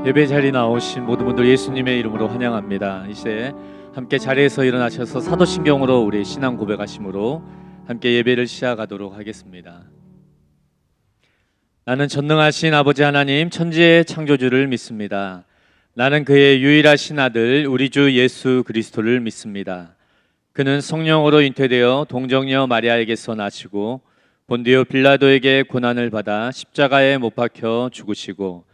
예배 자리에 나오신 모든 분들 예수님의 이름으로 환영합니다. 이제 함께 자리에서 일어나셔서 사도신경으로 우리 신앙 고백하심으로 함께 예배를 시작하도록 하겠습니다. 나는 전능하신 아버지 하나님 천지의 창조주를 믿습니다. 나는 그의 유일하신 아들 우리 주 예수 그리스도를 믿습니다. 그는 성령으로 잉태되어 동정녀 마리아에게서 나시고 본디오 빌라도에게 고난을 받아 십자가에 못 박혀 죽으시고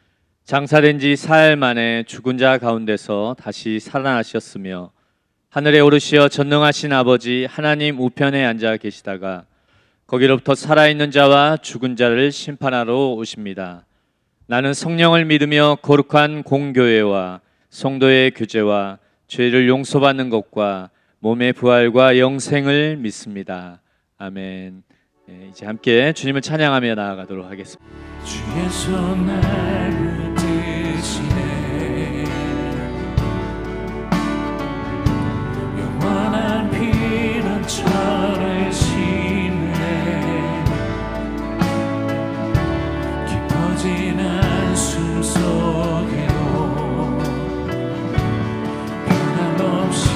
장사된 지 사흘 만에 죽은 자 가운데서 다시 살아나셨으며 하늘에 오르시어 전능하신 아버지 하나님 우편에 앉아 계시다가 거기로부터 살아있는 자와 죽은 자를 심판하러 오십니다. 나는 성령을 믿으며 거룩한 공교회와 성도의 교제와 죄를 용서받는 것과 몸의 부활과 영생을 믿습니다. 아멘. 이제 함께 주님을 찬양하며 나아가도록 하겠습니다. 주의 손 나를 드시네 영원한 피난처를 심네 깊어진 한숨 속에도 변함없이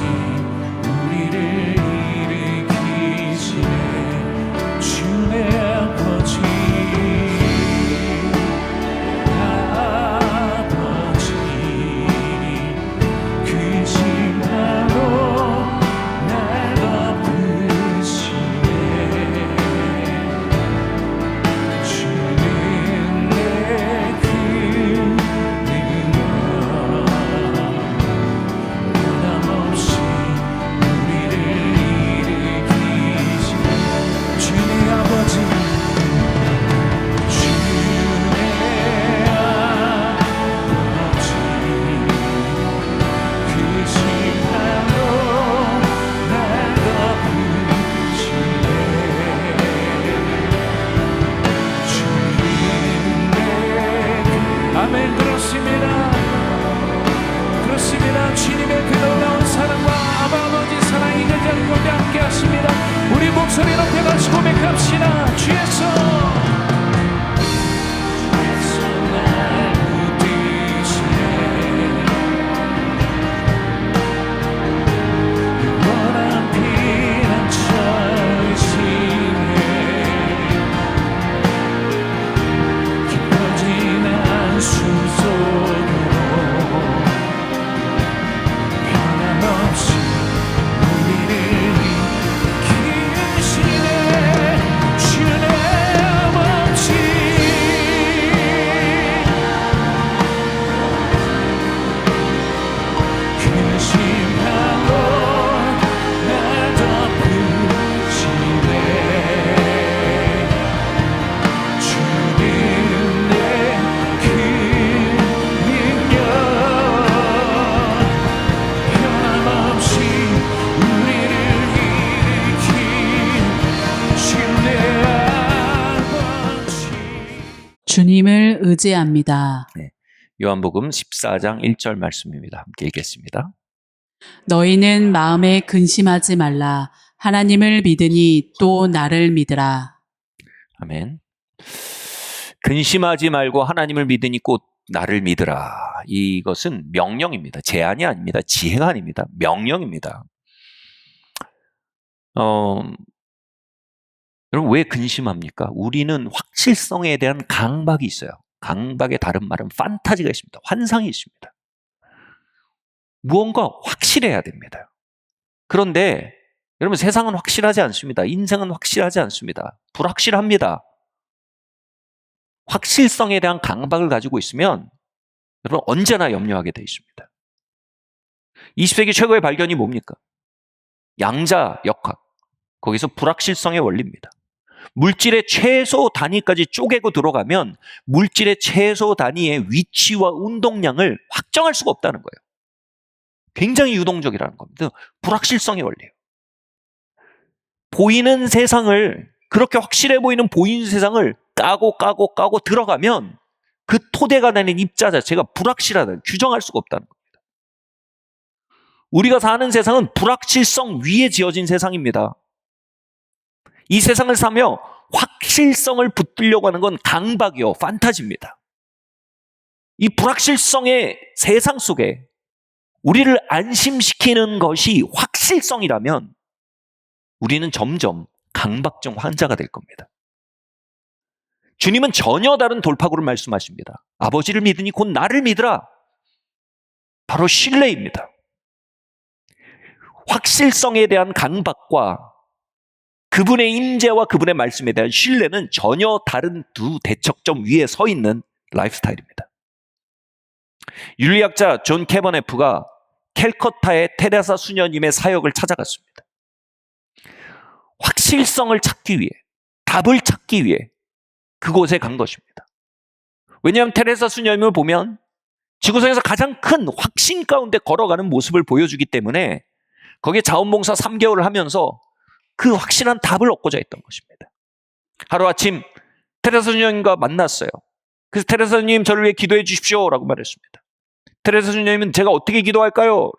우리를 일으키시네 주의 아버지 아멘. 그렇습니다. 주님의 그 놀라운 사랑과 아버지 사랑이 그 자리 가운데 함께 하십니다. 우리 목소리 높여 같이 고백합시다. 주의 손 주님을 의지합니다. 네, 요한복음 14장 1절 말씀입니다. 함께 읽겠습니다. 너희는 마음에 근심하지 말라. 하나님을 믿으니 또 나를 믿으라. 아멘. 근심하지 말고 하나님을 믿으니 곧 나를 믿으라. 이것은 명령입니다. 제안이 아닙니다. 지혜가 아닙니다. 명령입니다. 여러분 왜 근심합니까? 우리는 확실성에 대한 강박이 있어요. 강박의 다른 말은 판타지가 있습니다. 환상이 있습니다. 무언가 확실해야 됩니다. 그런데 여러분 세상은 확실하지 않습니다. 인생은 확실하지 않습니다. 불확실합니다. 확실성에 대한 강박을 가지고 있으면 여러분 언제나 염려하게 돼 있습니다. 20세기 최고의 발견이 뭡니까? 양자 역학. 거기서 불확실성의 원리입니다. 물질의 최소 단위까지 쪼개고 들어가면 물질의 최소 단위의 위치와 운동량을 확정할 수가 없다는 거예요. 굉장히 유동적이라는 겁니다. 불확실성의 원리예요. 보이는 세상을, 그렇게 확실해 보이는 보이는 세상을 까고 들어가면 그 토대가 되는 입자 자체가 불확실하다, 규정할 수가 없다는 겁니다. 우리가 사는 세상은 불확실성 위에 지어진 세상입니다. 이 세상을 사며 확실성을 붙들려고 하는 건 강박이요, 판타지입니다. 이 불확실성의 세상 속에 우리를 안심시키는 것이 확실성이라면 우리는 점점 강박증 환자가 될 겁니다. 주님은 전혀 다른 돌파구를 말씀하십니다. 아버지를 믿으니 곧 나를 믿으라. 바로 신뢰입니다. 확실성에 대한 강박과 그분의 임재와 그분의 말씀에 대한 신뢰는 전혀 다른 두 대척점 위에 서 있는 라이프스타일입니다. 윤리학자 존 캐버네프가 캘커타의 테레사 수녀님의 사역을 찾아갔습니다. 확실성을 찾기 위해, 답을 찾기 위해 그곳에 간 것입니다. 왜냐하면 테레사 수녀님을 보면 지구상에서 가장 큰 확신 가운데 걸어가는 모습을 보여주기 때문에 거기에 자원봉사 3개월을 하면서 그 확실한 답을 얻고자 했던 것입니다. 하루아침 테레사 수녀님과 만났어요. 그래서 테레사 수녀님 저를 위해 기도해 주십시오 라고 말했습니다. 테레사 수녀님은 제가 어떻게 기도할까요?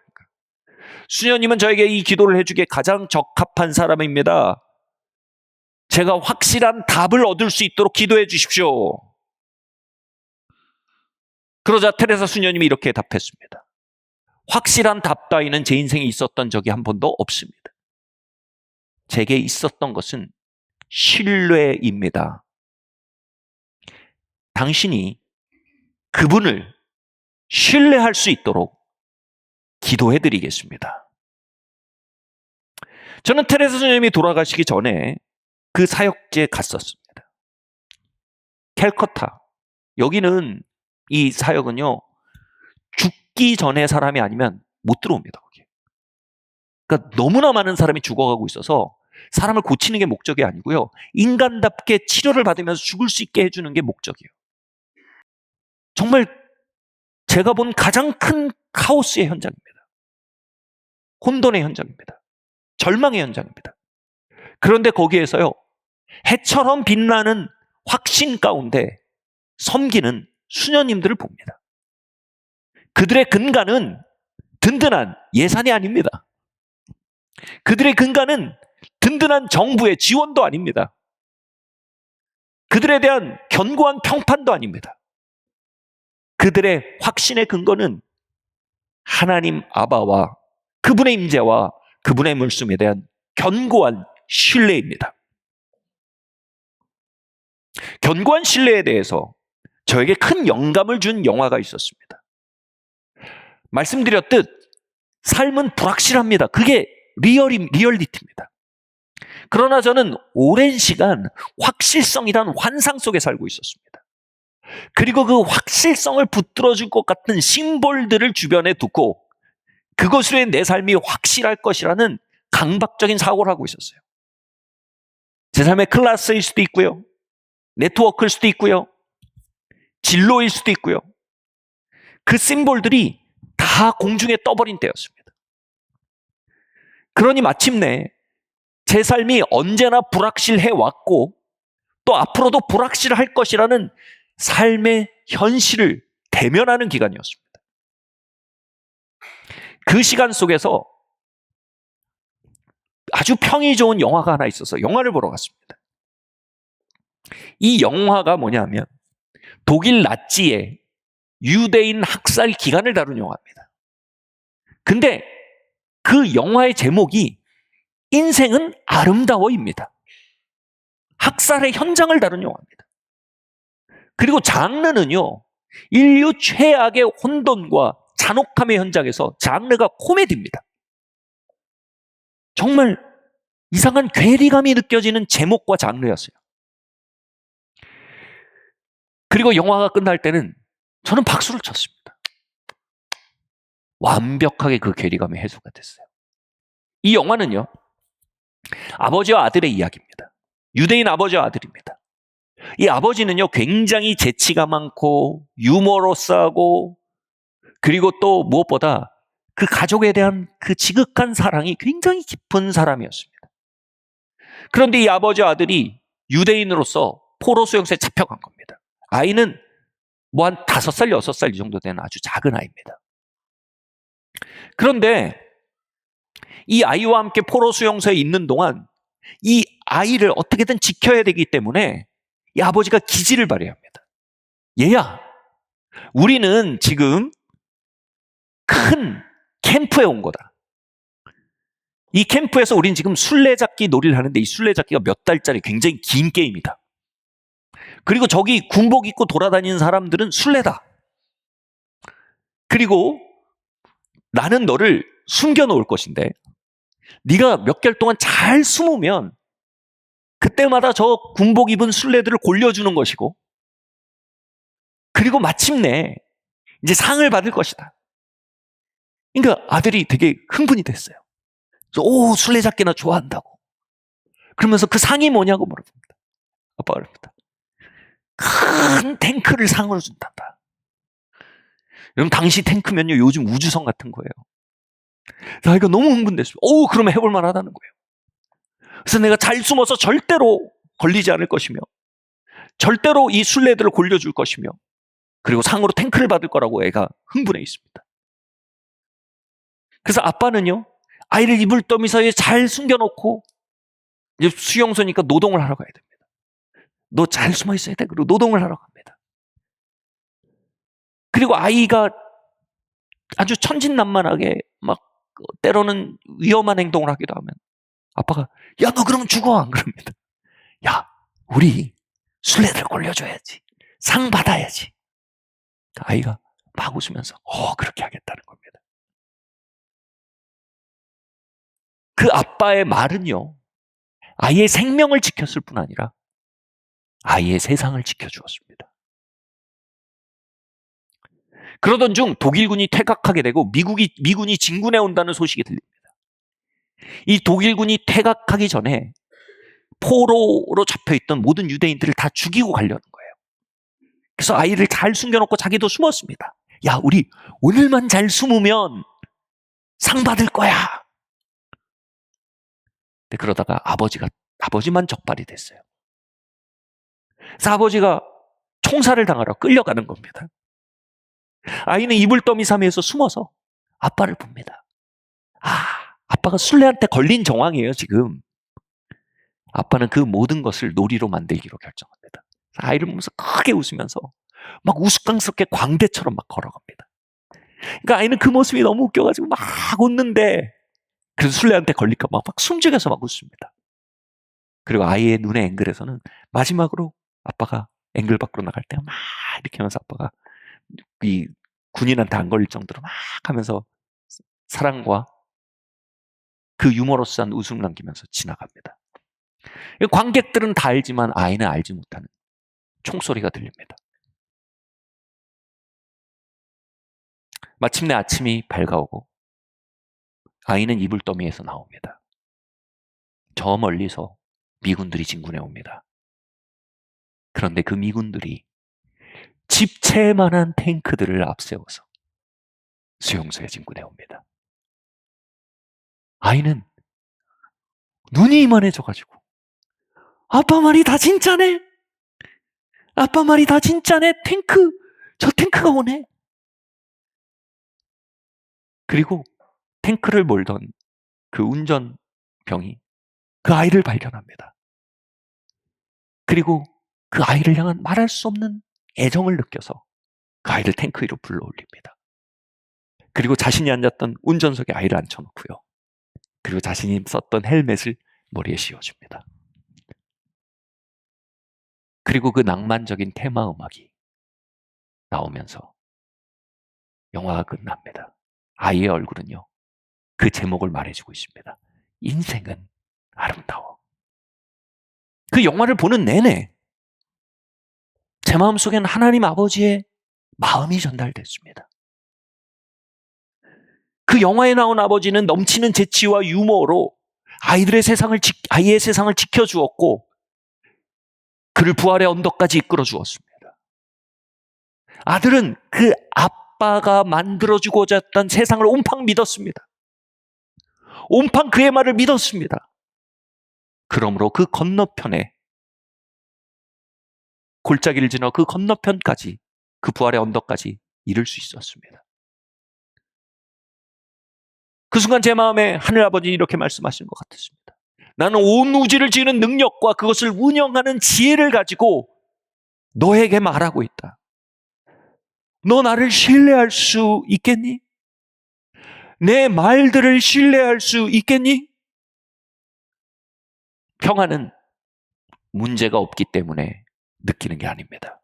수녀님은 저에게 이 기도를 해주기에 가장 적합한 사람입니다. 제가 확실한 답을 얻을 수 있도록 기도해 주십시오. 그러자 테레사 수녀님이 이렇게 답했습니다. 확실한 답 따위는 제 인생에 있었던 적이 한 번도 없습니다. 제게 있었던 것은 신뢰입니다. 당신이 그분을 신뢰할 수 있도록 기도해 드리겠습니다. 저는 테레사 수녀님이 돌아가시기 전에 그 사역지에 갔었습니다. 캘커타. 여기는 이 사역은요, 죽기 전에 사람이 아니면 못 들어옵니다. 거기. 그러니까 너무나 많은 사람이 죽어가고 있어서 사람을 고치는 게 목적이 아니고요, 인간답게 치료를 받으면서 죽을 수 있게 해주는 게 목적이에요. 정말 제가 본 가장 큰 카오스의 현장입니다. 혼돈의 현장입니다. 절망의 현장입니다. 그런데 거기에서요, 해처럼 빛나는 확신 가운데 섬기는 수녀님들을 봅니다. 그들의 근간은 든든한 예산이 아닙니다. 그들의 근간은 든든한 정부의 지원도 아닙니다. 그들에 대한 견고한 평판도 아닙니다. 그들의 확신의 근거는 하나님 아바와 그분의 임재와 그분의 말씀에 대한 견고한 신뢰입니다. 견고한 신뢰에 대해서 저에게 큰 영감을 준 영화가 있었습니다. 말씀드렸듯 삶은 불확실합니다. 그게 리얼리티입니다. 그러나 저는 오랜 시간 확실성이란 환상 속에 살고 있었습니다. 그리고 그 확실성을 붙들어줄 것 같은 심볼들을 주변에 두고 그것으로 내 삶이 확실할 것이라는 강박적인 사고를 하고 있었어요. 제 삶의 클래스일 수도 있고요, 네트워크일 수도 있고요, 진로일 수도 있고요. 그 심볼들이 다 공중에 떠버린 때였습니다. 그러니 마침내 제 삶이 언제나 불확실해 왔고 또 앞으로도 불확실할 것이라는 삶의 현실을 대면하는 기간이었습니다. 그 시간 속에서 아주 평이 좋은 영화가 하나 있어서 영화를 보러 갔습니다. 이 영화가 뭐냐면 독일 나치의 유대인 학살 기간을 다룬 영화입니다. 근데 그 영화의 제목이 인생은 아름다워입니다. 학살의 현장을 다룬 영화입니다. 그리고 장르는요, 인류 최악의 혼돈과 잔혹함의 현장에서 장르가 코미디입니다. 정말 이상한 괴리감이 느껴지는 제목과 장르였어요. 그리고 영화가 끝날 때는 저는 박수를 쳤습니다. 완벽하게 그 괴리감이 해소가 됐어요. 이 영화는요, 아버지와 아들의 이야기입니다. 유대인 아버지와 아들입니다. 이 아버지는요, 굉장히 재치가 많고 유머러스하고 그리고 또 무엇보다 그 가족에 대한 그 지극한 사랑이 굉장히 깊은 사람이었습니다. 그런데 이 아버지와 아들이 유대인으로서 포로 수용소에 잡혀간 겁니다. 아이는 뭐 한 5살, 6살 이 정도 되는 아주 작은 아이입니다. 그런데 이 아이와 함께 포로 수용소에 있는 동안 이 아이를 어떻게든 지켜야 되기 때문에 이 아버지가 기지를 발휘합니다. 얘야, 우리는 지금 큰 캠프에 온 거다. 이 캠프에서 우리는 지금 술래잡기 놀이를 하는데 이 술래잡기가 몇 달짜리 굉장히 긴 게임이다. 그리고 저기 군복 입고 돌아다니는 사람들은 술래다. 그리고 나는 너를 숨겨놓을 것인데 네가 몇 개월 동안 잘 숨으면 그때마다 저 군복 입은 술래들을 골려주는 것이고 그리고 마침내 이제 상을 받을 것이다. 그러니까 아들이 되게 흥분이 됐어요. 그래서 오, 술래잡기나 좋아한다고. 그러면서 그 상이 뭐냐고 물어봅니다. 아빠가 그럽니다. 큰 탱크를 상으로 준단다. 여러분 당시 탱크면요 요즘 우주선 같은 거예요. 아이가 너무 흥분됐어요. 오, 그러면 해볼 만하다는 거예요. 그래서 내가 잘 숨어서 절대로 걸리지 않을 것이며 절대로 이 술래들을 골려줄 것이며 그리고 상으로 탱크를 받을 거라고 애가 흥분해 있습니다. 그래서 아빠는요 아이를 이불 더미 사이에 잘 숨겨놓고 이제 수용소니까 노동을 하러 가야 됩니다. 너 잘 숨어 있어야 돼. 그리고 노동을 하러 갑니다. 그리고 아이가 아주 천진난만하게 막 때로는 위험한 행동을 하기도 하면 아빠가 야, 너 그러면 죽어. 안 그럽니다. 야, 우리 술래들 골려줘야지. 상 받아야지. 아이가 막 웃으면서 그렇게 하겠다는 겁니다. 그 아빠의 말은요 아이의 생명을 지켰을 뿐 아니라 아이의 세상을 지켜주었습니다. 그러던 중 독일군이 퇴각하게 되고 미군이 진군해 온다는 소식이 들립니다. 이 독일군이 퇴각하기 전에 포로로 잡혀있던 모든 유대인들을 다 죽이고 가려는 거예요. 그래서 아이를 잘 숨겨놓고 자기도 숨었습니다. 야, 우리 오늘만 잘 숨으면 상 받을 거야. 근데 그러다가 아버지만 적발이 됐어요. 그래서 아버지가 총살을 당하러 끌려가는 겁니다. 아이는 이불 더미 사이에서 숨어서 아빠를 봅니다. 아빠가 술래한테 걸린 정황이에요, 지금. 아빠는 그 모든 것을 놀이로 만들기로 결정합니다. 아이를 보면서 크게 웃으면서 막 우스꽝스럽게 광대처럼 막 걸어갑니다. 그러니까 아이는 그 모습이 너무 웃겨가지고 막 웃는데 그래서 술래한테 걸릴까 막 숨죽여서 막 웃습니다. 그리고 아이의 눈의 앵글에서는 마지막으로 아빠가 앵글 밖으로 나갈 때 막 이렇게 하면서 아빠가 이 군인한테 안 걸릴 정도로 막 하면서 사랑과 그 유머러스한 웃음을 남기면서 지나갑니다. 관객들은 다 알지만 아이는 알지 못하는 총소리가 들립니다. 마침내 아침이 밝아오고 아이는 이불 더미에서 나옵니다. 저 멀리서 미군들이 진군해 옵니다. 그런데 그 미군들이 집채만한 탱크들을 앞세워서 수용소에 진군해 옵니다. 아이는 눈이 이만해져가지고 아빠 말이 다 진짜네. 아빠 말이 다 진짜네. 저 탱크가 오네. 그리고 탱크를 몰던 그 운전병이 그 아이를 발견합니다. 그리고 그 아이를 향한 말할 수 없는 애정을 느껴서 그 아이를 탱크 위로 불러올립니다. 그리고 자신이 앉았던 운전석에 아이를 앉혀놓고요. 그리고 자신이 썼던 헬멧을 머리에 씌워줍니다. 그리고 그 낭만적인 테마 음악이 나오면서 영화가 끝납니다. 아이의 얼굴은요, 그 제목을 말해주고 있습니다. 인생은 아름다워. 그 영화를 보는 내내 제 마음속에는 하나님 아버지의 마음이 전달됐습니다. 그 영화에 나온 아버지는 넘치는 재치와 유머로 아이의 세상을 지켜주었고 그를 부활의 언덕까지 이끌어 주었습니다. 아들은 그 아빠가 만들어주고자 했던 세상을 온팡 믿었습니다. 온팡 그의 말을 믿었습니다. 그러므로 그 건너편에 골짜기를 지나 그 건너편까지 그 부활의 언덕까지 이룰 수 있었습니다. 그 순간 제 마음에 하늘아버지 이렇게 말씀하시는 것 같았습니다. 나는 온 우주를 지으는 능력과 그것을 운영하는 지혜를 가지고 너에게 말하고 있다. 너 나를 신뢰할 수 있겠니? 내 말들을 신뢰할 수 있겠니? 평안은 문제가 없기 때문에 느끼는 게 아닙니다.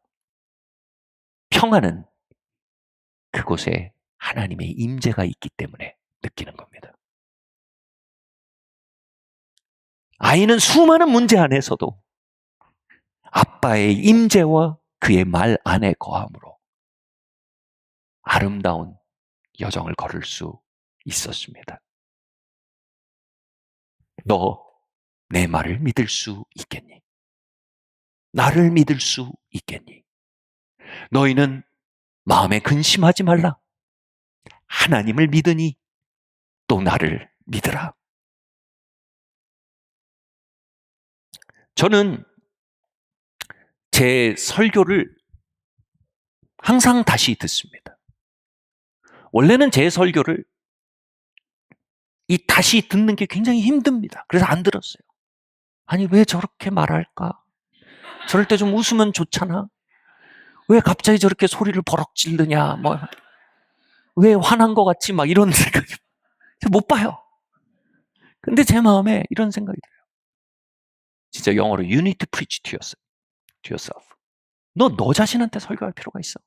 평안은 그곳에 하나님의 임재가 있기 때문에 느끼는 겁니다. 아이는 수많은 문제 안에서도 아빠의 임재와 그의 말 안에 거함으로 아름다운 여정을 걸을 수 있었습니다. 너 내 말을 믿을 수 있겠니? 나를 믿을 수 있겠니? 너희는 마음에 근심하지 말라. 하나님을 믿으니 또 나를 믿으라. 저는 제 설교를 항상 다시 듣습니다. 원래는 제 설교를 다시 듣는 게 굉장히 힘듭니다. 그래서 안 들었어요. 아니, 왜 저렇게 말할까? 저럴 때 좀 웃으면 좋잖아. 왜 갑자기 저렇게 소리를 버럭 지르냐? 왜 화난 것 같지? 막 이런 생각이 못 봐요. 근데 제 마음에 이런 생각이 들어요. 진짜 영어로 you need to preach to yourself. 너 자신한테 설교할 필요가 있어.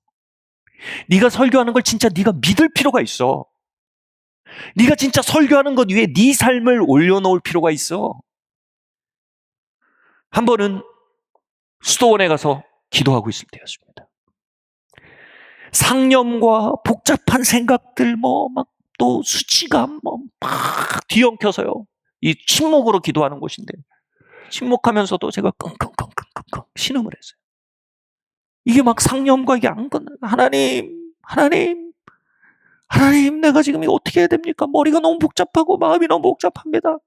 네가 설교하는 걸 진짜 네가 믿을 필요가 있어. 네가 진짜 설교하는 것 위에 네 삶을 올려놓을 필요가 있어. 한 번은 수도원에 가서 기도하고 있을 때였습니다. 상념과 복잡한 생각들, 또 수치감, 막 뒤엉켜서요. 이 침묵으로 기도하는 곳인데, 침묵하면서도 제가 끙끙끙끙끙 신음을 했어요. 이게 막 상념과 이게 안 끝나. 하나님, 내가 지금 이거 어떻게 해야 됩니까? 머리가 너무 복잡하고 마음이 너무 복잡합니다.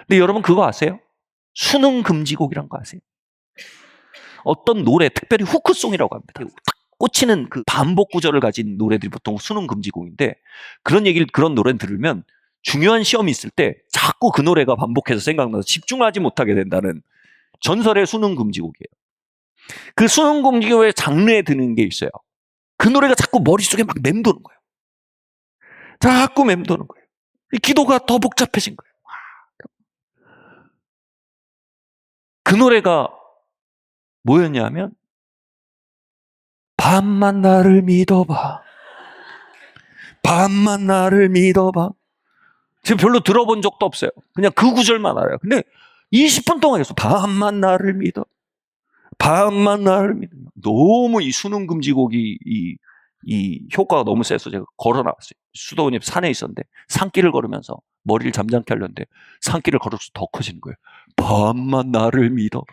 근데 여러분 그거 아세요? 수능 금지곡이란 거 아세요? 어떤 노래, 특별히 후크송이라고 합니다. 딱 꽂히는 그 반복 구절을 가진 노래들이 보통 수능 금지곡인데, 그런 노래를 들으면 중요한 시험이 있을 때 자꾸 그 노래가 반복해서 생각나서 집중하지 못하게 된다는 전설의 수능 금지곡이에요. 그 수능 금지곡의 장르에 드는 게 있어요. 그 노래가 자꾸 머릿속에 막 맴도는 거예요. 자꾸 맴도는 거예요. 이 기도가 더 복잡해진 거예요. 그 노래가 뭐였냐면, 밤만 나를 믿어봐. 밤만 나를 믿어봐. 지금 별로 들어본 적도 없어요. 그냥 그 구절만 알아요. 근데 20분 동안 계속 밤만 나를 믿어. 밤만 나를 믿어. 너무 이 수능 금지곡이 이 효과가 너무 세서 제가 걸어 나왔어요. 수도원이 산에 있었는데 산길을 걸으면서 머리를 잠잠케 하려는데 산길을 걸을수록 더 커지는 거예요. 밤만 나를 믿어.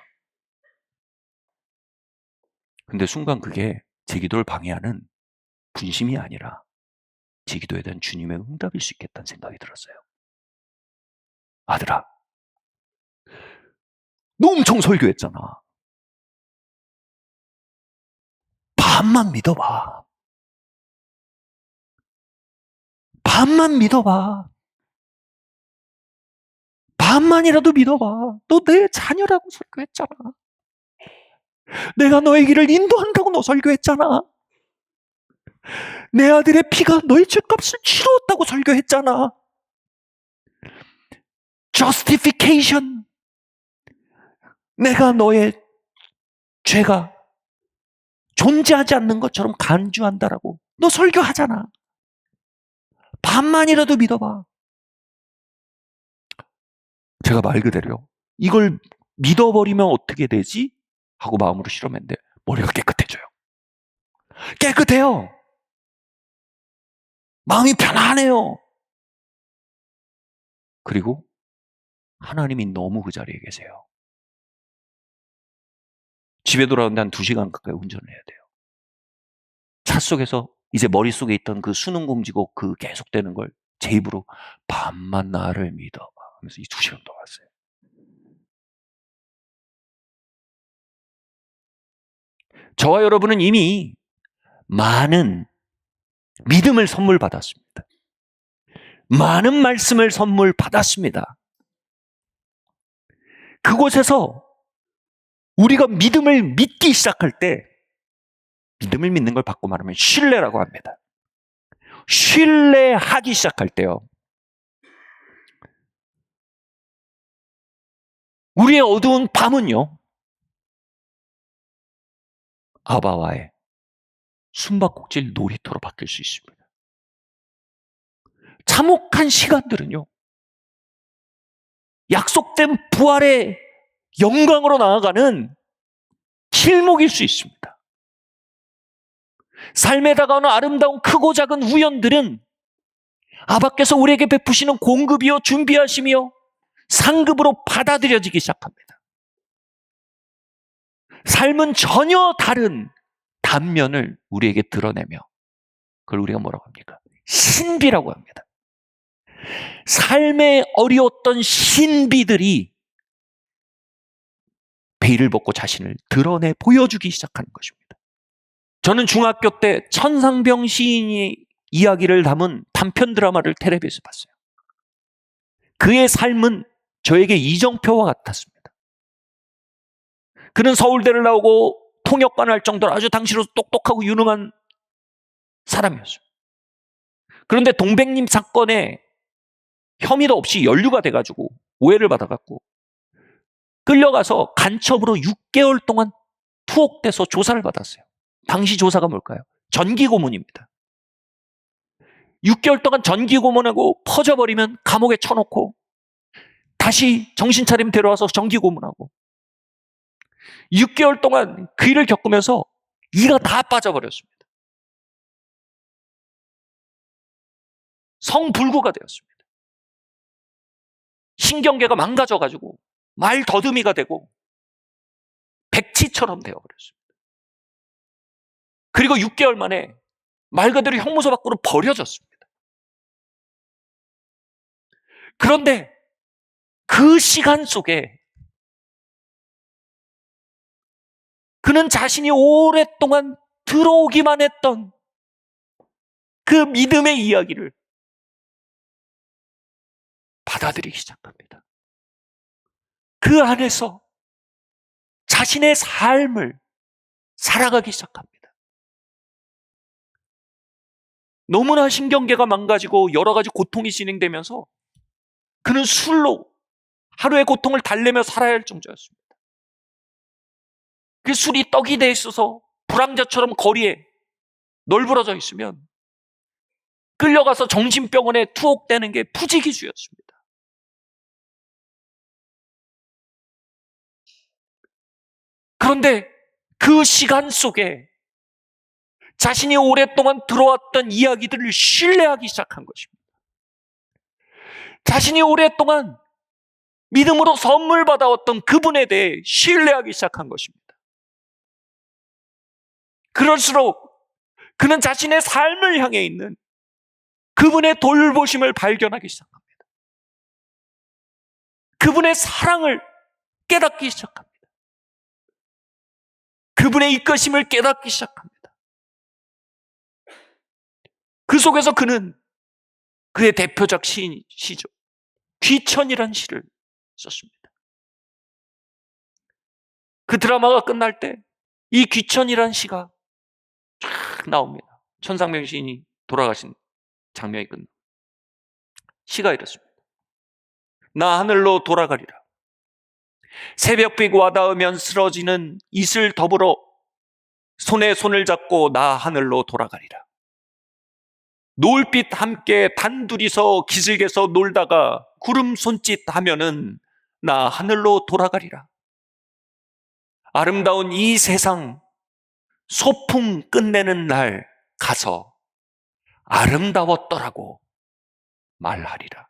근데 순간 그게 제 기도를 방해하는 분심이 아니라 제 기도에 대한 주님의 응답일 수 있겠다는 생각이 들었어요. 아들아, 너 엄청 설교했잖아. 밤만 믿어봐. 밤만 믿어봐. 밤만이라도 믿어봐. 너 내 자녀라고 설교했잖아. 내가 너의 길을 인도한다고 너 설교했잖아. 내 아들의 피가 너의 죄값을 치루었다고 설교했잖아. Justification. 내가 너의 죄가 존재하지 않는 것처럼 간주한다라고 너 설교하잖아. 반만이라도 믿어봐. 제가 말 그대로 이걸 믿어버리면 어떻게 되지? 하고 마음으로 실험했는데 머리가 깨끗해져요. 깨끗해요. 마음이 편안해요. 그리고 하나님이 너무 그 자리에 계세요. 집에 돌아오는데 한 2시간 가까이 운전을 해야 돼요. 차 속에서 이제 머릿속에 있던 그 수능 금지곡 그 계속되는 걸 제 입으로 밤만 나를 믿어봐 하면서 이 2시간 동안 왔어요. 저와 여러분은 이미 많은 믿음을 선물 받았습니다. 많은 말씀을 선물 받았습니다. 그곳에서 우리가 믿음을 믿기 시작할 때 믿음을 믿는 걸 바꿔 말하면 신뢰라고 합니다. 신뢰하기 시작할 때요, 우리의 어두운 밤은요, 아바와의 숨바꼭질 놀이터로 바뀔 수 있습니다. 참혹한 시간들은요, 약속된 부활의 영광으로 나아가는 길목일 수 있습니다. 삶에 다가오는 아름다운 크고 작은 우연들은 아바께서 우리에게 베푸시는 공급이요 준비하심이요 상급으로 받아들여지기 시작합니다. 삶은 전혀 다른 단면을 우리에게 드러내며 그걸 우리가 뭐라고 합니까? 신비라고 합니다. 삶의 어려웠던 신비들이 베일을 벗고 자신을 드러내 보여주기 시작하는 것입니다. 저는 중학교 때 천상병 시인이 이야기를 담은 단편 드라마를 텔레비에서 봤어요. 그의 삶은 저에게 이정표와 같았습니다. 그는 서울대를 나오고 통역관 할 정도로 아주 당시로 똑똑하고 유능한 사람이었어요. 그런데 동백님 사건에 혐의도 없이 연루가 돼가지고 오해를 받아갖고 끌려가서 간첩으로 6개월 동안 투옥돼서 조사를 받았어요. 당시 조사가 뭘까요? 전기고문입니다. 6개월 동안 전기고문하고 퍼져버리면 감옥에 쳐놓고 다시 정신 차리면 데려와서 전기고문하고 6개월 동안 그 일을 겪으면서 이가 다 빠져버렸습니다. 성불구가 되었습니다. 신경계가 망가져가지고 말 더듬이가 되고 백치처럼 되어버렸습니다. 그리고 6개월 만에 말 그대로 형무소 밖으로 버려졌습니다. 그런데 그 시간 속에 그는 자신이 오랫동안 들어오기만 했던 그 믿음의 이야기를 받아들이기 시작합니다. 그 안에서 자신의 삶을 살아가기 시작합니다. 너무나 신경계가 망가지고 여러 가지 고통이 진행되면서 그는 술로 하루의 고통을 달래며 살아야 할 정도였습니다. 그 술이 떡이 돼 있어서 불황자처럼 거리에 널브러져 있으면 끌려가서 정신병원에 투옥되는 게 푸지기수였습니다. 그런데 그 시간 속에 자신이 오랫동안 들어왔던 이야기들을 신뢰하기 시작한 것입니다. 자신이 오랫동안 믿음으로 선물 받아왔던 그분에 대해 신뢰하기 시작한 것입니다. 그럴수록 그는 자신의 삶을 향해 있는 그분의 돌보심을 발견하기 시작합니다. 그분의 사랑을 깨닫기 시작합니다. 그분의 이끄심을 깨닫기 시작합니다. 그 속에서 그는 그의 대표적 시죠. 귀천이라는 시를 썼습니다. 그 드라마가 끝날 때 이 귀천이라는 시가 쫙 나옵니다. 천상병 시인이 돌아가신 장면이 끝나. 시가 이렇습니다. 나 하늘로 돌아가리라. 새벽빛 와닿으면 쓰러지는 이슬 더불어 손에 손을 잡고 나 하늘로 돌아가리라. 노을빛 함께 단둘이서 기슭에서 놀다가 구름 손짓 하면은 나 하늘로 돌아가리라. 아름다운 이 세상 소풍 끝내는 날 가서 아름다웠더라고 말하리라.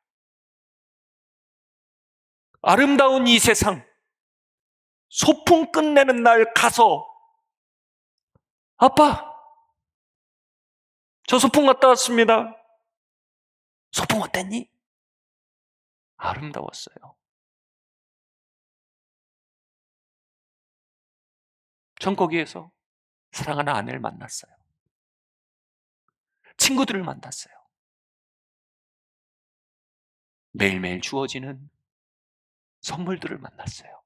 아름다운 이 세상 소풍 끝내는 날 가서 아빠, 저 소풍 갔다 왔습니다. 소풍 어땠니? 아름다웠어요. 전 거기에서 사랑하는 아내를 만났어요. 친구들을 만났어요. 매일매일 주어지는 선물들을 만났어요.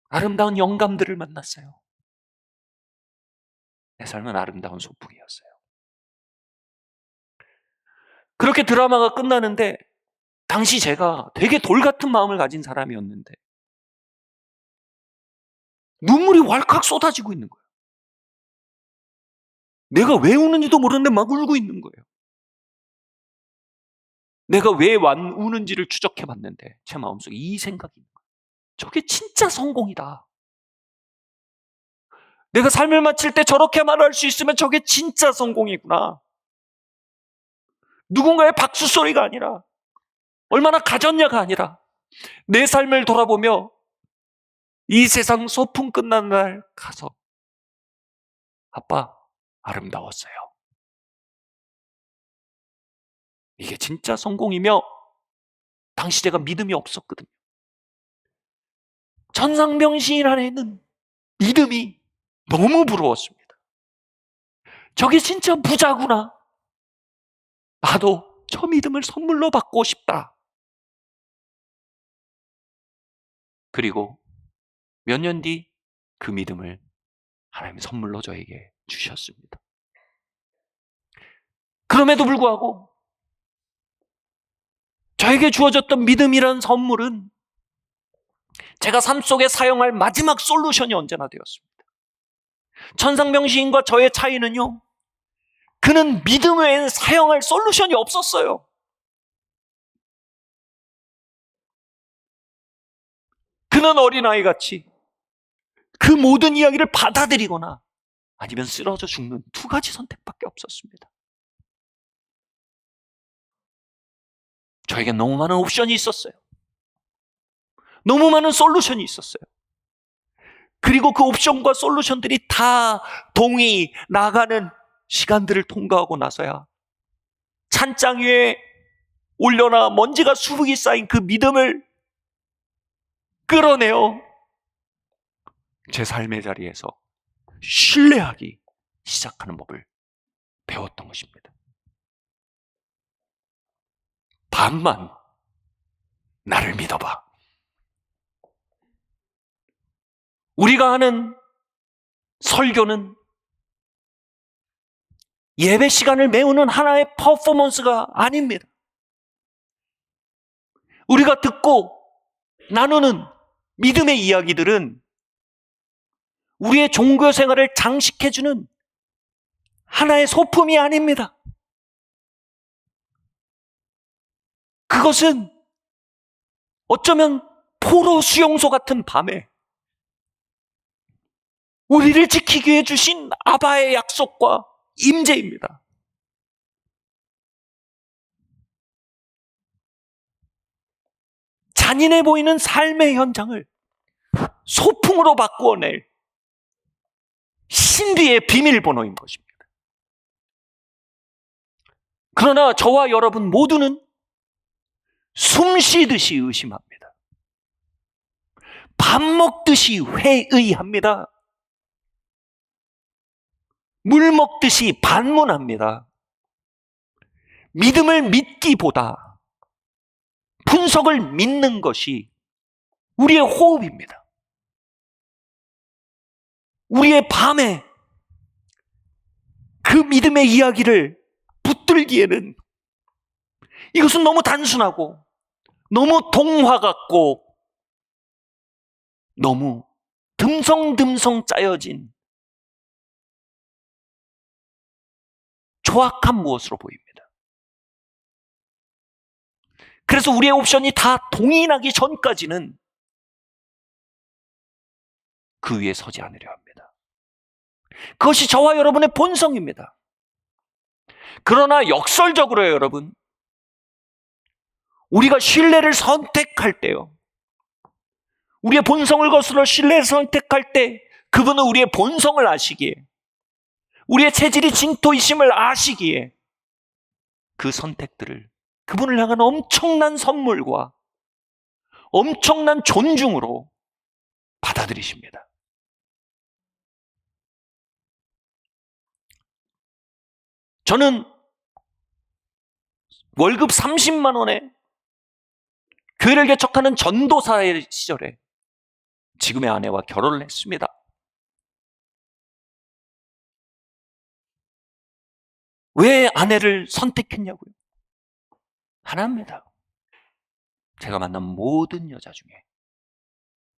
아름다운 영감들을 만났어요. 내 삶은 아름다운 소풍이었어요. 그렇게 드라마가 끝나는데 당시 제가 되게 돌 같은 마음을 가진 사람이었는데 눈물이 왈칵 쏟아지고 있는 거예요. 내가 왜 우는지도 모르는데 막 울고 있는 거예요. 내가 왜 우는지를 추적해 봤는데 제 마음속에 이 생각이 있는 거예요. 저게 진짜 성공이다. 내가 삶을 마칠 때 저렇게 말할 수 있으면 저게 진짜 성공이구나. 누군가의 박수 소리가 아니라, 얼마나 가졌냐가 아니라, 내 삶을 돌아보며 이 세상 소풍 끝난 날 가서 아빠 아름다웠어요. 이게 진짜 성공이며 당시 제가 믿음이 없었거든요. 천상병 시인 안에는 믿음이 너무 부러웠습니다. 저게 진짜 부자구나. 나도 저 믿음을 선물로 받고 싶다. 그리고 몇 년 뒤 그 믿음을 하나님 선물로 저에게 주셨습니다. 그럼에도 불구하고 저에게 주어졌던 믿음이란 선물은 제가 삶 속에 사용할 마지막 솔루션이 언제나 되었습니다. 천상병 시인과 저의 차이는요, 그는 믿음 외에는 사용할 솔루션이 없었어요. 그는 어린아이같이 그 모든 이야기를 받아들이거나 아니면 쓰러져 죽는 두 가지 선택밖에 없었습니다. 저에게 너무 많은 옵션이 있었어요. 너무 많은 솔루션이 있었어요. 그리고 그 옵션과 솔루션들이 다 동이 나가는 시간들을 통과하고 나서야 찬장 위에 올려나 먼지가 수북이 쌓인 그 믿음을 끌어내어 제 삶의 자리에서 신뢰하기 시작하는 법을 배웠던 것입니다. 반만 나를 믿어봐. 우리가 하는 설교는 예배 시간을 메우는 하나의 퍼포먼스가 아닙니다. 우리가 듣고 나누는 믿음의 이야기들은 우리의 종교 생활을 장식해주는 하나의 소품이 아닙니다. 그것은 어쩌면 포로 수용소 같은 밤에 우리를 지키기 위해 주신 아바의 약속과 임재입니다. 잔인해 보이는 삶의 현장을 소풍으로 바꾸어낼 신비의 비밀번호인 것입니다. 그러나 저와 여러분 모두는 숨 쉬듯이 의심합니다. 밥 먹듯이 회의합니다. 물 먹듯이 반문합니다. 믿음을 믿기보다 분석을 믿는 것이 우리의 호흡입니다. 우리의 밤에 그 믿음의 이야기를 붙들기에는 이것은 너무 단순하고 너무 동화 같고 너무 듬성듬성 짜여진 조악한 무엇으로 보입니다. 그래서 우리의 옵션이 다 동의나기 전까지는 그 위에 서지 않으려 합니다. 그것이 저와 여러분의 본성입니다. 그러나 역설적으로요, 여러분, 우리가 신뢰를 선택할 때요, 우리의 본성을 거스러 신뢰를 선택할 때 그분은 우리의 본성을 아시기에, 우리의 체질이 진토이심을 아시기에 그 선택들을 그분을 향한 엄청난 선물과 엄청난 존중으로 받아들이십니다. 저는 월급 30만 원에 교회를 개척하는 전도사의 시절에 지금의 아내와 결혼을 했습니다. 왜 아내를 선택했냐고요? 하나입니다. 제가 만난 모든 여자 중에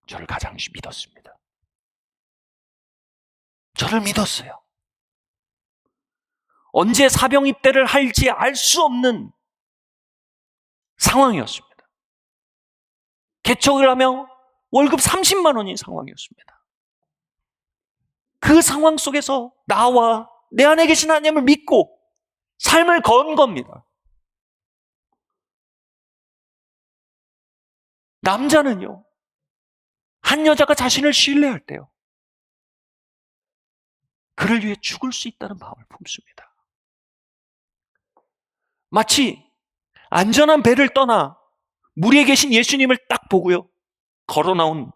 저를 가장 믿었습니다. 저를 믿었어요. 언제 사병 입대를 할지 알 수 없는 상황이었습니다. 개척을 하며 월급 30만 원인 상황이었습니다. 그 상황 속에서 나와 내 안에 계신 하나님을 믿고 삶을 건 겁니다. 남자는요, 한 여자가 자신을 신뢰할 때요, 그를 위해 죽을 수 있다는 마음을 품습니다. 마치 안전한 배를 떠나 물 위에 계신 예수님을 딱 보고요,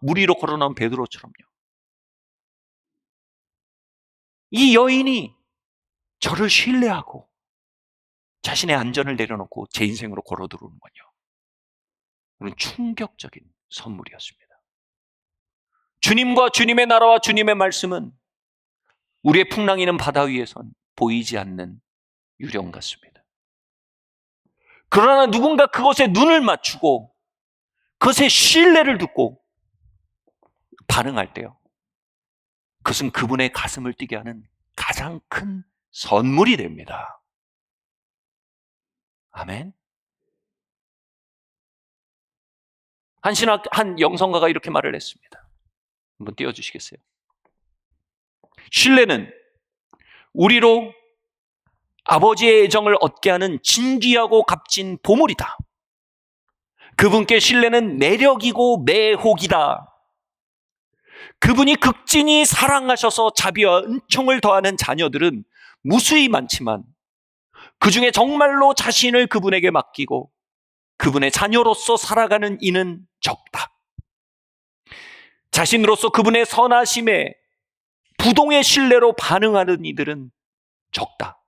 물 위로 걸어 나온 베드로처럼요. 이 여인이 저를 신뢰하고 자신의 안전을 내려놓고 제 인생으로 걸어 들어오는 건요, 그런 충격적인 선물이었습니다. 주님과 주님의 나라와 주님의 말씀은 우리의 풍랑이는 바다 위에선 보이지 않는 유령 같습니다. 그러나 누군가 그것에 눈을 맞추고 그것에 신뢰를 두고 반응할 때요, 그것은 그분의 가슴을 뛰게 하는 가장 큰 선물이 됩니다. 아멘. 한 영성가가 이렇게 말을 했습니다. 한번 띄워주시겠어요? 신뢰는 우리로 아버지의 애정을 얻게 하는 진귀하고 값진 보물이다. 그분께 신뢰는 매력이고 매혹이다. 그분이 극진히 사랑하셔서 자비와 은총을 더하는 자녀들은 무수히 많지만 그 중에 정말로 자신을 그분에게 맡기고 그분의 자녀로서 살아가는 이는 적다. 자신으로서 그분의 선하심에 부동의 신뢰로 반응하는 이들은 적다.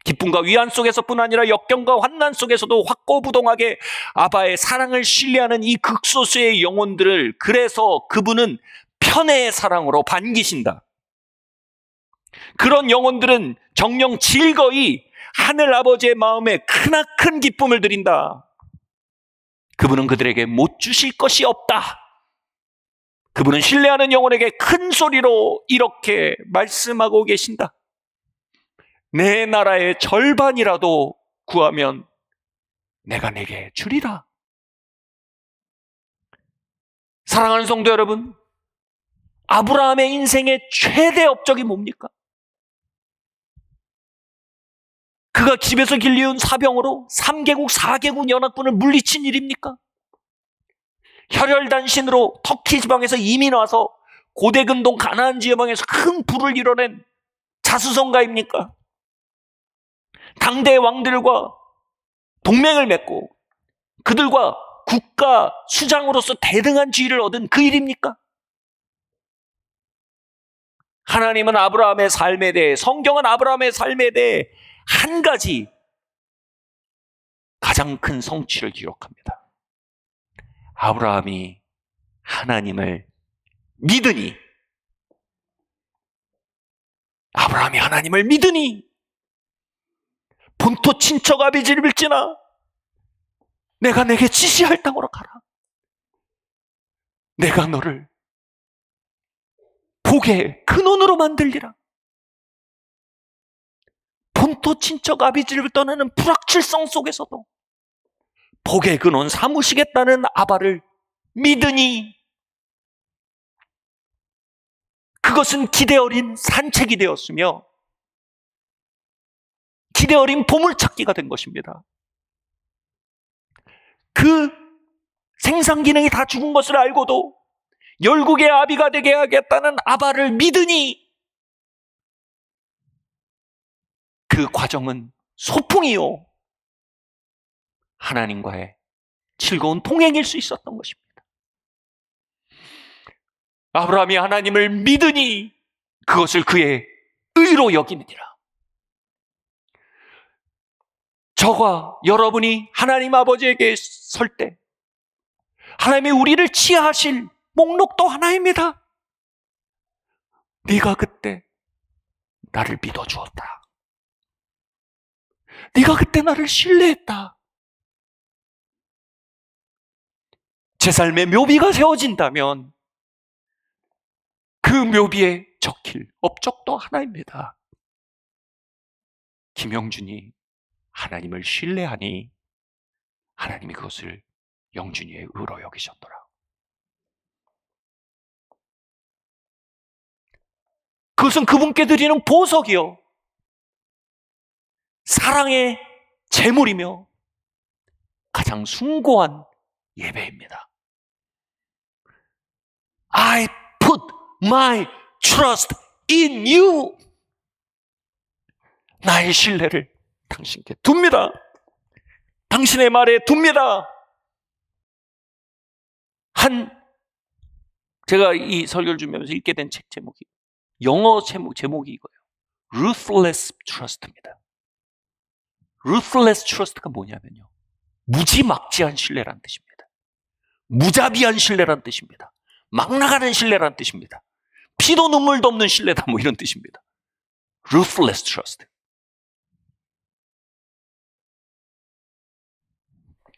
기쁨과 위안 속에서뿐 아니라 역경과 환난 속에서도 확고부동하게 아바의 사랑을 신뢰하는 이 극소수의 영혼들을, 그래서 그분은 편애의 사랑으로 반기신다. 그런 영혼들은 정녕 즐거이 하늘 아버지의 마음에 크나큰 기쁨을 드린다. 그분은 그들에게 못 주실 것이 없다. 그분은 신뢰하는 영혼에게 큰 소리로 이렇게 말씀하고 계신다. 내 나라의 절반이라도 구하면 내가 내게 주리라. 사랑하는 성도 여러분, 아브라함의 인생의 최대 업적이 뭡니까? 그가 집에서 길리운 사병으로 3개국 4개국 연합군을 물리친 일입니까? 혈혈단신으로 터키 지방에서 이민 와서 고대 근동 가나안 지방에서 큰 부를 이뤄낸 자수성가입니까? 당대 왕들과 동맹을 맺고 그들과 국가 수장으로서 대등한 지위를 얻은 그 일입니까? 하나님은 아브라함의 삶에 대해, 성경은 아브라함의 삶에 대해 한 가지 가장 큰 성취를 기록합니다. 아브라함이 하나님을 믿으니, 아브라함이 하나님을 믿으니 본토 친척 아비지를 빌지나 내가 내게 지시할 땅으로 가라. 내가 너를 복의 근원으로 만들리라. 본토 친척 아비지를 떠나는 불확실성 속에서도 복의 근원 삼으시겠다는 아바를 믿으니 그것은 기대 어린 산책이 되었으며 기대 어린 보물찾기가 된 것입니다. 그 생산 기능이 다 죽은 것을 알고도 열국의 아비가 되게 하겠다는 아바를 믿으니 그 과정은 소풍이요, 하나님과의 즐거운 동행일 수 있었던 것입니다. 아브라함이 하나님을 믿으니 그것을 그의 의로 여기느니라. 저와 여러분이 하나님 아버지에게 설 때 하나님이 우리를 치하하실 목록도 하나입니다. 네가 그때 나를 믿어주었다. 네가 그때 나를 신뢰했다. 제 삶의 묘비가 세워진다면 그 묘비에 적힐 업적도 하나입니다. 김영준이 하나님을 신뢰하니 하나님이 그것을 영준이의 의로 여기셨더라. 그것은 그분께 드리는 보석이요, 사랑의 제물이며 가장 숭고한 예배입니다. I put my trust in you. 나의 신뢰를 당신께 둡니다. 당신의 말에 둡니다. 제가 이 설교를 준비하면서 읽게 된 책 제목이, 영어 제목이 이거예요. Ruthless Trust입니다. Ruthless Trust가 뭐냐면요, 무지막지한 신뢰란 뜻입니다. 무자비한 신뢰란 뜻입니다. 막 나가는 신뢰란 뜻입니다. 피도 눈물도 없는 신뢰다, 뭐 이런 뜻입니다. Ruthless Trust.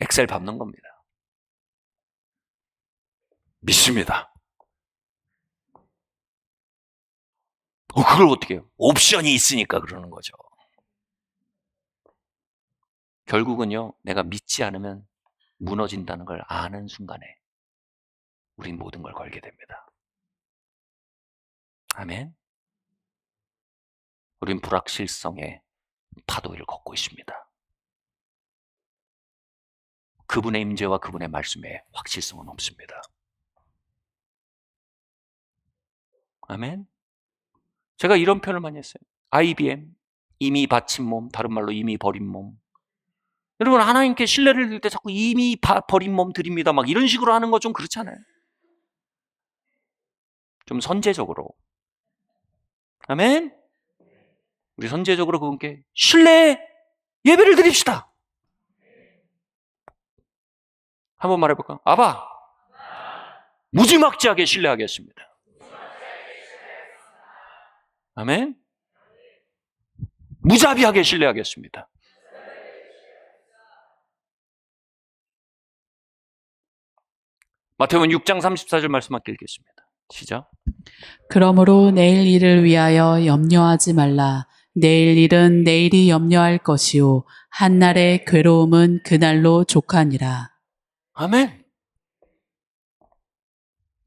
엑셀 밟는 겁니다. 믿습니다. 그걸 어떻게 해요? 옵션이 있으니까 그러는 거죠. 결국은요, 내가 믿지 않으면 무너진다는 걸 아는 순간에 우린 모든 걸 걸게 됩니다. 아멘. 우린 불확실성의 파도 위를 걷고 있습니다. 그분의 임재와 그분의 말씀에 확실성은 없습니다. 아멘. 제가 이런 표현을 많이 했어요. IBM, 이미 바친 몸, 다른 말로 이미 버린 몸. 여러분, 하나님께 신뢰를 드릴 때 자꾸 이미 버린 몸 드립니다, 막 이런 식으로 하는 거 좀 그렇잖아요. 좀 선제적으로. 아멘. 우리 선제적으로 그분께 신뢰의 예배를 드립시다. 한번 말해볼까? 아바, 무지막지하게 신뢰하겠습니다. 아멘. 무자비하게 신뢰하겠습니다. 마태복음 6장 34절 말씀 함께 읽겠습니다. 시작. 그러므로 내일 일을 위하여 염려하지 말라. 내일 일은 내일이 염려할 것이요 한날의 괴로움은 그날로 족하니라. 아멘.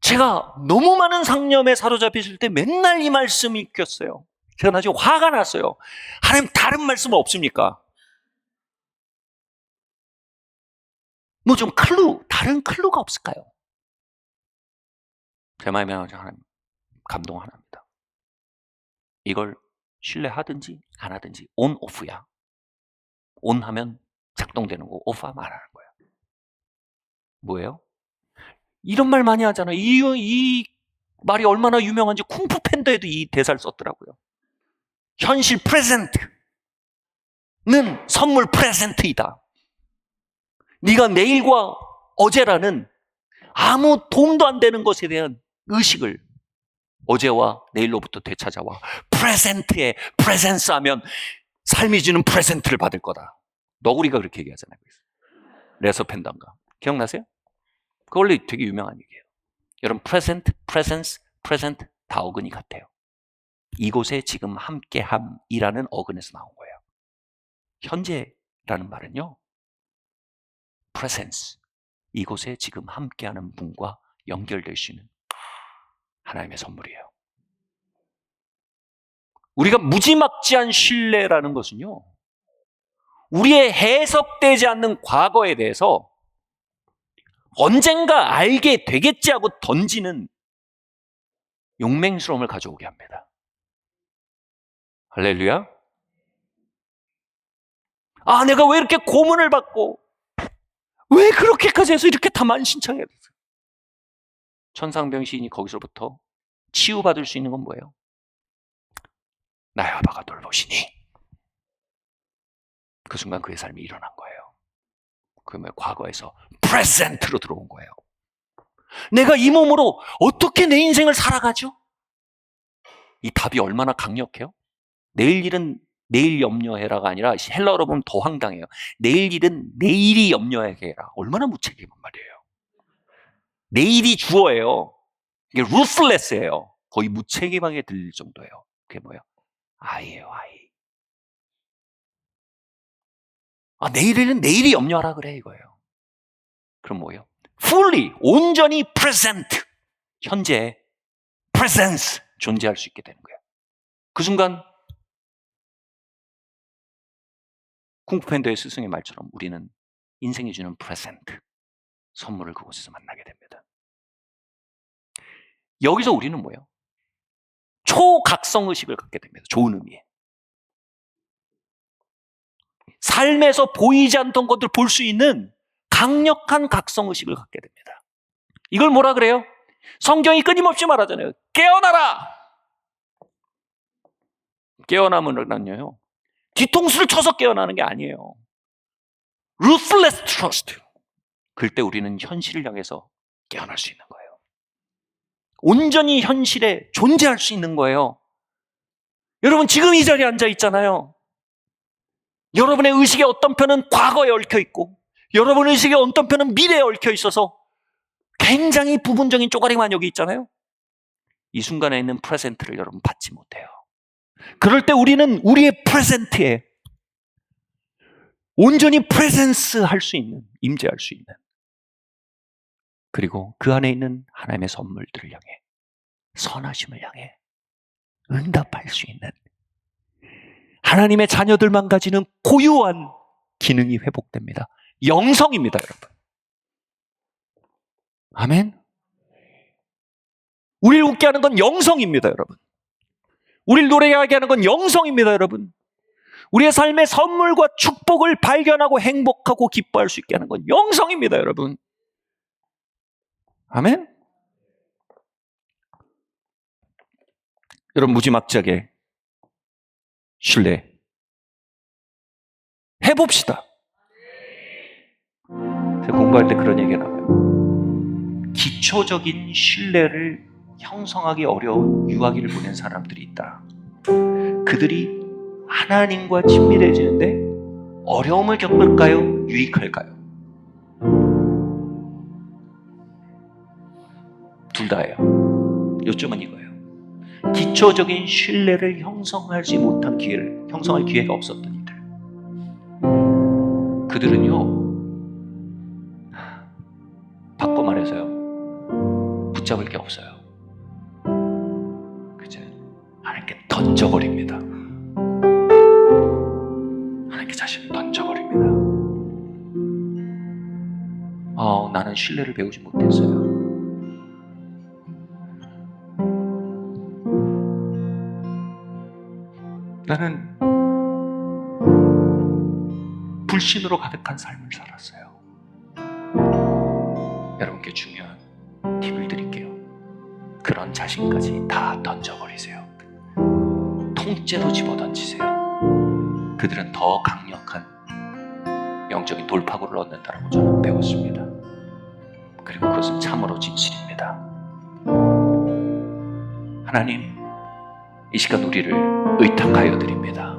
제가 너무 많은 상념에 사로잡히실 때 맨날 이 말씀이 읽혔어요. 제가 나중에 화가 났어요. 하나님, 다른 말씀 없습니까? 뭐 좀 다른 클루가 없을까요? 제 마음에 하나님 감동 하나입니다. 이걸 신뢰하든지 안 하든지 온 오프야. 온 하면 작동되는 거고, 오프 하면 안 하는 거야. 뭐예요? 이런 말 많이 하잖아요. 이 말이 얼마나 유명한지 쿵푸 팬더에도 이 대사를 썼더라고요. 현실 프레젠트는 선물 프레젠트이다. 네가 내일과 어제라는 아무 도움도 안 되는 것에 대한 의식을 어제와 내일로부터 되찾아와 프레젠트에 프레젠스 하면 삶이 주는 프레젠트를 받을 거다. 너구리가 그렇게 얘기하잖아요. 레서 펜단가 기억나세요? 그거 원래 되게 유명한 얘기예요. 여러분, 프레젠트, 프레젠스, 프레젠트 다 어근이 같아요. 이곳에 지금 함께함이라는 어근에서 나온 거예요. 현재라는 말은요, 프레젠스, 이곳에 지금 함께하는 분과 연결될 수 있는 하나님의 선물이에요. 우리가 무지막지한 신뢰라는 것은요, 우리의 해석되지 않는 과거에 대해서 언젠가 알게 되겠지 하고 던지는 용맹스러움을 가져오게 합니다. 할렐루야. 아, 내가 왜 이렇게 고문을 받고 왜 그렇게까지 해서 이렇게 다 만신창이야. 천상병 시인이 거기서부터 치유받을 수 있는 건 뭐예요? 나의 아바가 돌보시니. 그 순간 그의 삶이 일어난 거예요. 그러면 과거에서 프레젠트로 들어온 거예요. 내가 이 몸으로 어떻게 내 인생을 살아가죠? 이 답이 얼마나 강력해요? 내일 일은 내일 염려해라가 아니라 헬라어로 보면 더 황당해요. 내일 일은 내일이 염려하게 해라. 얼마나 무책임한 말이에요. 내일이 주어예요. 이게 ruthless예요. 거의 무책임하게 들릴 정도예요. 그게 뭐예요? 아이예요, 아이. 내일에는 내일이 염려하라 그래 이거예요. 그럼 뭐예요? fully, 온전히 present, 현재 presence, 존재할 수 있게 되는 거예요. 그 순간 쿵푸팬더의 스승의 말처럼 우리는 인생이 주는 present, 선물을 그곳에서 만나게 됩니다. 여기서 우리는 뭐예요? 초각성의식을 갖게 됩니다. 좋은 의미에. 삶에서 보이지 않던 것들 볼 수 있는 강력한 각성의식을 갖게 됩니다. 이걸 뭐라 그래요? 성경이 끊임없이 말하잖아요. 깨어나라! 깨어나면은요, 뒤통수를 쳐서 깨어나는 게 아니에요. ruthless trust. 그때 우리는 현실을 향해서 깨어날 수 있는 거예요. 온전히 현실에 존재할 수 있는 거예요. 여러분 지금 이 자리에 앉아 있잖아요. 여러분의 의식의 어떤 편은 과거에 얽혀 있고 여러분의 의식의 어떤 편은 미래에 얽혀 있어서 굉장히 부분적인 쪼가리만 여기 있잖아요. 이 순간에 있는 프레젠트를 여러분 받지 못해요. 그럴 때 우리는 우리의 프레젠트에 온전히 프레젠스 할 수 있는, 임재할 수 있는, 그리고 그 안에 있는 하나님의 선물들을 향해, 선하심을 향해 응답할 수 있는 하나님의 자녀들만 가지는 고유한 기능이 회복됩니다. 영성입니다, 여러분. 아멘. 우리를 웃게 하는 건 영성입니다, 여러분. 우리를 노래하게 하는 건 영성입니다, 여러분. 우리의 삶의 선물과 축복을 발견하고 행복하고 기뻐할 수 있게 하는 건 영성입니다, 여러분. 아멘. 여러분 무지막지하게 신뢰 해봅시다. 제가 공부할 때 그런 얘기가 나와요. 기초적인 신뢰를 형성하기 어려운 유아기를 보낸 사람들이 있다. 그들이 하나님과 친밀해지는데 어려움을 겪을까요? 유익할까요? 둘 다예요. 요점은 이거예요. 기초적인 신뢰를 형성하지 못한 기회를 형성할 기회가 없었던 이들, 그들은요, 바꿔 말해서요, 붙잡을 게 없어요. 그죠? 하나님께 던져버립니다. 하나님께 자신을 던져버립니다. 나는 신뢰를 배우지 못했어요. 나는 불신으로 가득한 삶을 살았어요. 여러분께 중요한 팁을 드릴게요. 그런 자신까지 다 던져버리세요. 통째로 집어던지세요. 그들은 더 강력한 영적인 돌파구를 얻는다고 저는 배웠습니다. 그리고 그것은 참으로 진실입니다. 하나님, 이 시간 우리를 의탁하여 드립니다.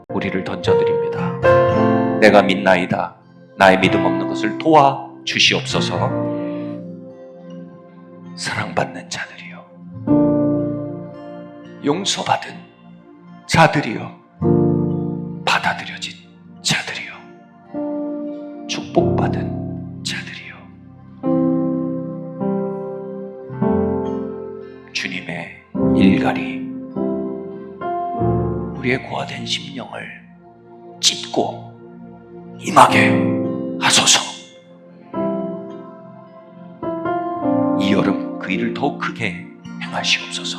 우리를 던져드립니다. 내가 믿나이다. 나의 믿음 없는 것을 도와 주시옵소서. 사랑받는 자들이여, 용서받은 자들이여, 받아들여진 자들이여, 축복받은 자들이여, 주님의 일갈이 우리의 고아된 심령을 찢고 임하게 하소서. 이 여름 그 일을 더욱 크게 행하시옵소서.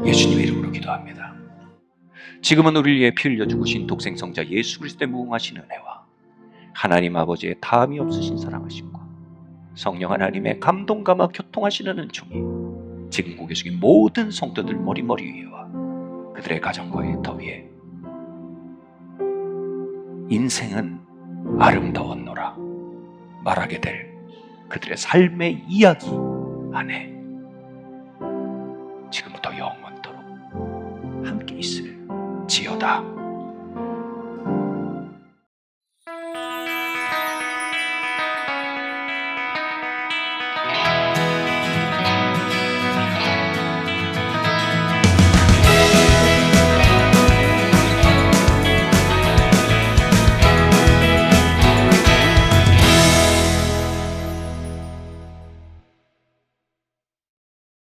예수님의 이름으로 기도합니다. 지금은 우리를 위해 피 흘려 죽으신 독생성자 예수 그리스도의 무궁하신 은혜와 하나님 아버지의 다함이 없으신 사랑하심과 성령 하나님의 감동감화 교통하시는 은총이 지금 고개 숙인 모든 성도들 머리 위에와 그들의 가정과 일터 위에, 인생은 아름다웠노라 말하게 될 그들의 삶의 이야기 안에 지금부터 영원토록 함께 있을 할지어다.